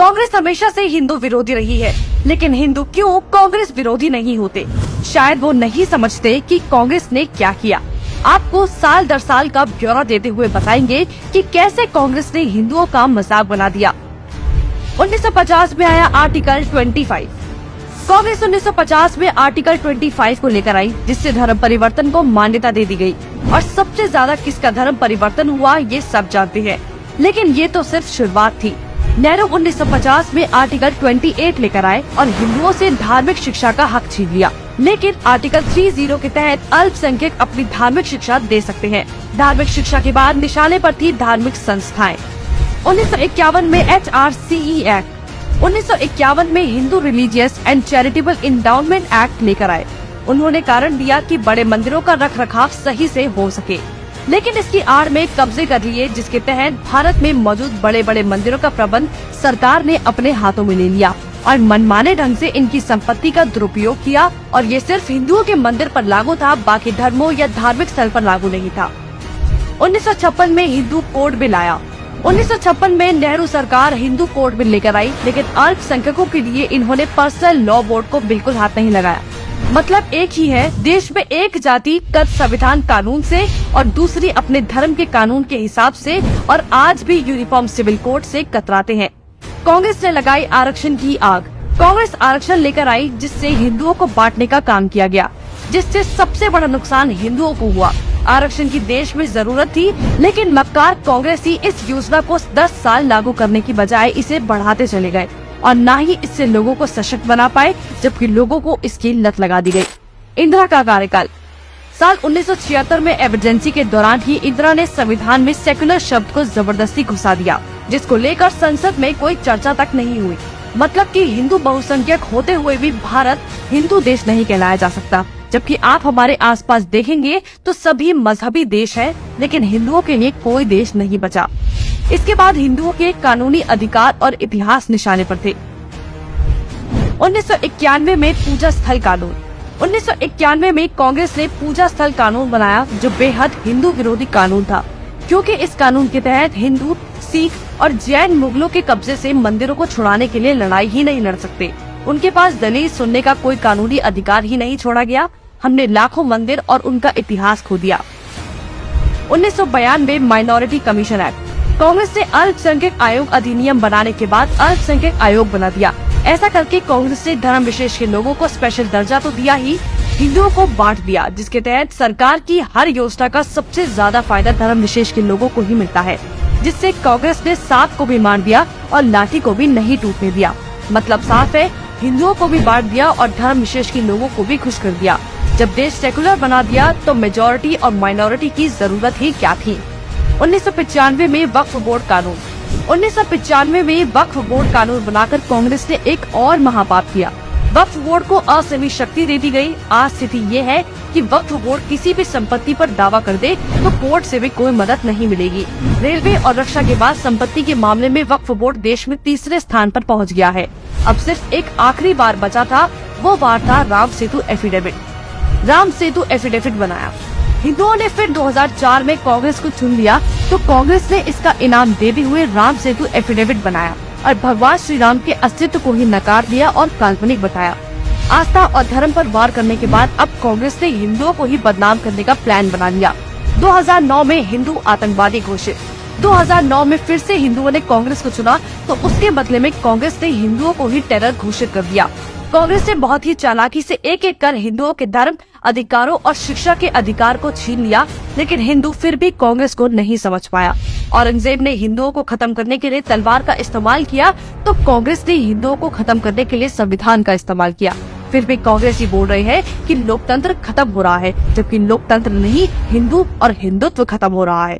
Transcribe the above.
कांग्रेस हमेशा से हिंदू विरोधी रही है, लेकिन हिंदू क्यों कांग्रेस विरोधी नहीं होते? शायद वो नहीं समझते कि कांग्रेस ने क्या किया। आपको साल दर साल का ब्यौरा देते हुए बताएंगे कि कैसे कांग्रेस ने हिंदुओं का मजाक बना दिया। 1950 में आया आर्टिकल 25। कांग्रेस 1950 में आर्टिकल 25 को लेकर आई, जिससे धर्म परिवर्तन को मान्यता दे दी गई। और सबसे ज्यादा किसका धर्म परिवर्तन हुआ ये सब जानते हैं, लेकिन ये तो सिर्फ शुरुआत थी। नेहरू 1950 में आर्टिकल 28 लेकर आए और हिंदुओं से धार्मिक शिक्षा का हक छीन लिया। लेकिन आर्टिकल 30 के तहत अल्पसंख्यक अपनी धार्मिक शिक्षा दे सकते हैं। धार्मिक शिक्षा के बाद निशाने पर थी धार्मिक संस्थाएं। 1951 में HRCE एक्ट, 1951 में Hindu religious and charitable endowment act लेकर आए। उन्होंने कारण दिया कि बड़े मंदिरों का रखरखाव सही से हो सके, लेकिन इसकी आड़ में कब्जे कर लिए, जिसके तहत भारत में मौजूद बड़े बड़े मंदिरों का प्रबंध सरकार ने अपने हाथों में ले लिया और मनमाने ढंग से इनकी संपत्ति का दुरुपयोग किया। और ये सिर्फ हिंदुओं के मंदिर पर लागू था, बाकी धर्मों या धार्मिक स्थल पर लागू नहीं था। 1956 में हिंदू कोड बिल आया। 1956 में नेहरू सरकार हिंदू कोड बिल लेकर आई, लेकिन अल्पसंख्यकों के लिए इन्होंने पर्सनल लॉ बोर्ड को बिल्कुल हाथ नहीं लगाया। मतलब एक ही है, देश में एक जाति कर संविधान कानून से और दूसरी अपने धर्म के कानून के हिसाब से, और आज भी यूनिफॉर्म सिविल कोड से कतराते हैं। कांग्रेस ने लगाई आरक्षण की आग। कांग्रेस आरक्षण लेकर आई, जिससे हिंदुओं को बांटने का काम किया गया, जिससे सबसे बड़ा नुकसान हिंदुओं को हुआ। आरक्षण की देश में जरूरत थी, लेकिन मक्कार कांग्रेसी इस योजना को 10 साल लागू करने की बजाय इसे बढ़ाते चले गए और न ही इससे लोगों को सशक्त बना पाए, जबकि लोगों को इसकी लत लगा दी गई। इंदिरा का कार्यकाल। साल 1976 में इमरजेंसी के दौरान ही इंदिरा ने संविधान में सेक्युलर शब्द को जबरदस्ती घुसा दिया, जिसको लेकर संसद में कोई चर्चा तक नहीं हुई। मतलब कि हिंदू बहुसंख्यक होते हुए भी भारत हिंदू देश नहीं कहलाया जा सकता, जबकि आप हमारे आसपास देखेंगे तो सभी मजहबी देश हैं, लेकिन हिंदुओं के लिए कोई देश नहीं बचा। इसके बाद हिंदुओं के कानूनी अधिकार और इतिहास निशाने पर थे। 1991 में पूजा स्थल कानून। 1991 में कांग्रेस ने पूजा स्थल कानून बनाया, जो बेहद हिंदू विरोधी कानून था, क्योंकि इस कानून के तहत हिंदू, सिख और जैन मुगलों के कब्जे से मंदिरों को छुड़ाने के लिए लड़ाई ही नहीं लड़ सकते। उनके पास दलील सुनने का कोई कानूनी अधिकार ही नहीं छोड़ा गया। हमने लाखों मंदिर और उनका इतिहास खो दिया। 1992 माइनॉरिटी कमीशन एक्ट। कांग्रेस ने अल्पसंख्यक आयोग अधिनियम बनाने के बाद अल्पसंख्यक आयोग बना दिया। ऐसा करके कांग्रेस ने धर्म विशेष के लोगों को स्पेशल दर्जा तो दिया ही, हिंदुओं को बांट दिया, जिसके तहत सरकार की हर योजना का सबसे ज्यादा फायदा धर्म विशेष के लोगों को ही मिलता है, जिससे कांग्रेस ने सांप को भी मार दिया और लाठी को भी नहीं टूटने दिया। मतलब साफ है, हिंदुओं को भी बांट दिया और धर्म विशेष के लोगों को भी खुश कर दिया। जब देश सेकुलर बना दिया तो मेजॉरिटी और माइनॉरिटी की जरूरत ही क्या थी। 1995 में वक्फ बोर्ड कानून। 1995 में वक्फ बोर्ड कानून बनाकर कांग्रेस ने एक और महापाप किया। वक्फ बोर्ड को असीमित शक्ति दे दी गई। आज स्थिति ये है कि वक्फ बोर्ड किसी भी संपत्ति पर दावा कर दे तो कोर्ट से भी कोई मदद नहीं मिलेगी। रेलवे और रक्षा के बाद संपत्ति के मामले में वक्फ बोर्ड देश में तीसरे स्थान पर पहुंच गया है। अब सिर्फ एक आखिरी बार बचा था, वो बार था राम सेतु एफिडेविट। राम सेतु एफिडेविट बनाया। हिंदुओं ने फिर 2004 में कांग्रेस को चुन लिया, तो कांग्रेस ने इसका इनाम देते हुए राम सेतु एफिडेविट बनाया और भगवान श्री राम के अस्तित्व को ही नकार दिया और काल्पनिक बताया। आस्था और धर्म पर वार करने के बाद अब कांग्रेस ने हिंदुओं को ही बदनाम करने का प्लान बना लिया। 2009 में हिंदू आतंकवादी घोषित। 2009 में फिर से हिंदुओं ने कांग्रेस को चुना, तो उसके बदले में कांग्रेस ने हिंदुओं को ही टेरर घोषित कर दिया। कांग्रेस ने बहुत ही चालाकी से एक एक कर हिंदुओं के धर्म, अधिकारों और शिक्षा के अधिकार को छीन लिया, लेकिन हिंदू फिर भी कांग्रेस को नहीं समझ पाया। औरंगजेब ने हिंदुओं को खत्म करने के लिए तलवार का इस्तेमाल किया, तो कांग्रेस ने हिंदुओं को खत्म करने के लिए संविधान का इस्तेमाल किया। फिर भी कांग्रेस ही बोल रही है कि लोकतंत्र खत्म हो रहा है, जबकि लोकतंत्र नहीं, हिंदू और हिंदुत्व खत्म हो रहा है।